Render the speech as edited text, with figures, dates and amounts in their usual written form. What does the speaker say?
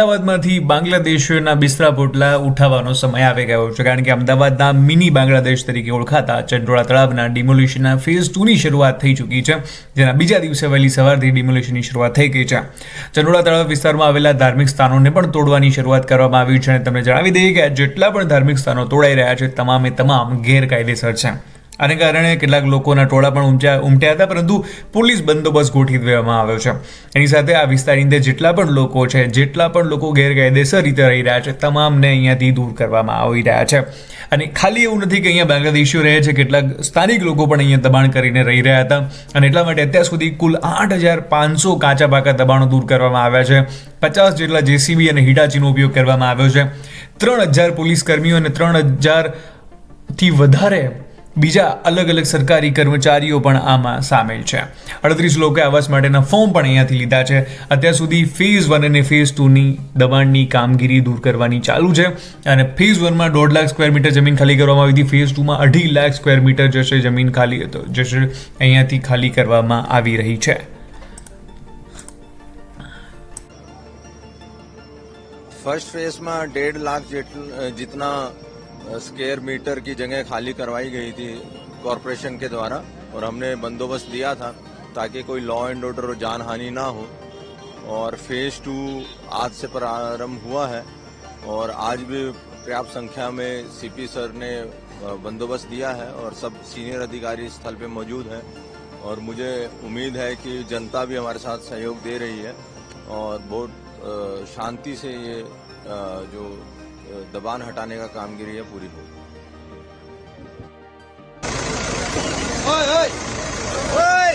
અમદાવાદમાંથી બાંગ્લાદેશીઓના બિસ્તરા પોટલા ઉઠાવવાનો સમય આવી ગયો છે, કારણ કે અમદાવાદના મિની બાંગ્લાદેશ તરીકે ઓળખાતા ચંડોળા તળાવના ડિમોલિશનના ફેઝ 2ની શરૂઆત થઈ ચૂકી છે, જેના બીજા દિવસે વહેલી સવારથી ડિમોલિશનની શરૂઆત થઈ ગઈ છે. ચંડોળા તળાવ વિસ્તારમાં આવેલા ધાર્મિક સ્થાનોને પણ તોડવાની શરૂઆત કરવામાં આવી છે અને તમને જણાવી દઈએ કે જેટલા પણ ધાર્મિક સ્થાનો તોડાઈ રહ્યા છે તમામે તમામ ગેરકાયદેસર છે. આને કારણે કેટલાક લોકોના ટોળા પણ ઉમટ્યા હતા, પરંતુ પોલીસ બંદોબસ્ત ગોઠવી દેવામાં આવ્યો છે. એની સાથે આ વિસ્તારની અંદર જેટલા પણ લોકો ગેરકાયદેસર રીતે રહી રહ્યા છે તમામને અહીંયાથી દૂર કરવામાં આવી રહ્યા છે. અને ખાલી એવું નથી કે અહીંયા બાંગ્લાદેશીઓ રહે છે, કેટલાક સ્થાનિક લોકો પણ અહીંયા દબાણ કરીને રહી રહ્યા હતા અને એટલા માટે અત્યાર સુધી કુલ 8,500 કાચા પાકા દબાણો દૂર કરવામાં આવ્યા છે. 50 જેટલા જેસીબી અને હિટાચીનો ઉપયોગ કરવામાં આવ્યો છે. 3,000 પોલીસ કર્મીઓ અને 3,000થી વધારે બીજા અલગ અલગ સરકારી કર્મચારીઓ પણ આમાં સામેલ છે. 38 લોકોએ આવાસ માટેના ફોર્મ પણ અહીંયાથી લીધા છે. અત્યાર સુધી ફેઝ 1 અને ફેઝ 2ની દબાણની કામગીરી દૂર કરવાની ચાલુ છે અને ફેઝ 1માં 1.5 લાખ સ્ક્વેર મીટર જમીન ખાલી કરવામાં આવી હતી. ફેઝ 2માં 2.5 લાખ સ્ક્વેર મીટર જમીન અહીંયાથી ખાલી કરવામાં આવી રહી છે. फर्स्ट फेज में 1.5 लाख जितना स्क्वायर मीटर की जगह खाली करवाई गई थी कॉरपोरेशन के द्वारा, और हमने बंदोबस्त दिया था ताकि कोई लॉ एंड ऑर्डर और जान हानि ना हो. और फेज 2 आज से प्रारंभ हुआ है और आज भी पर्याप्त संख्या में सीपी सर ने बंदोबस्त दिया है और सब सीनियर अधिकारी स्थल पे मौजूद हैं. और मुझे उम्मीद है कि जनता भी हमारे साथ सहयोग दे रही है और बहुत शांति से ये जो दबान हटाने का कामगिरी है पूरी होगी. ओए ओए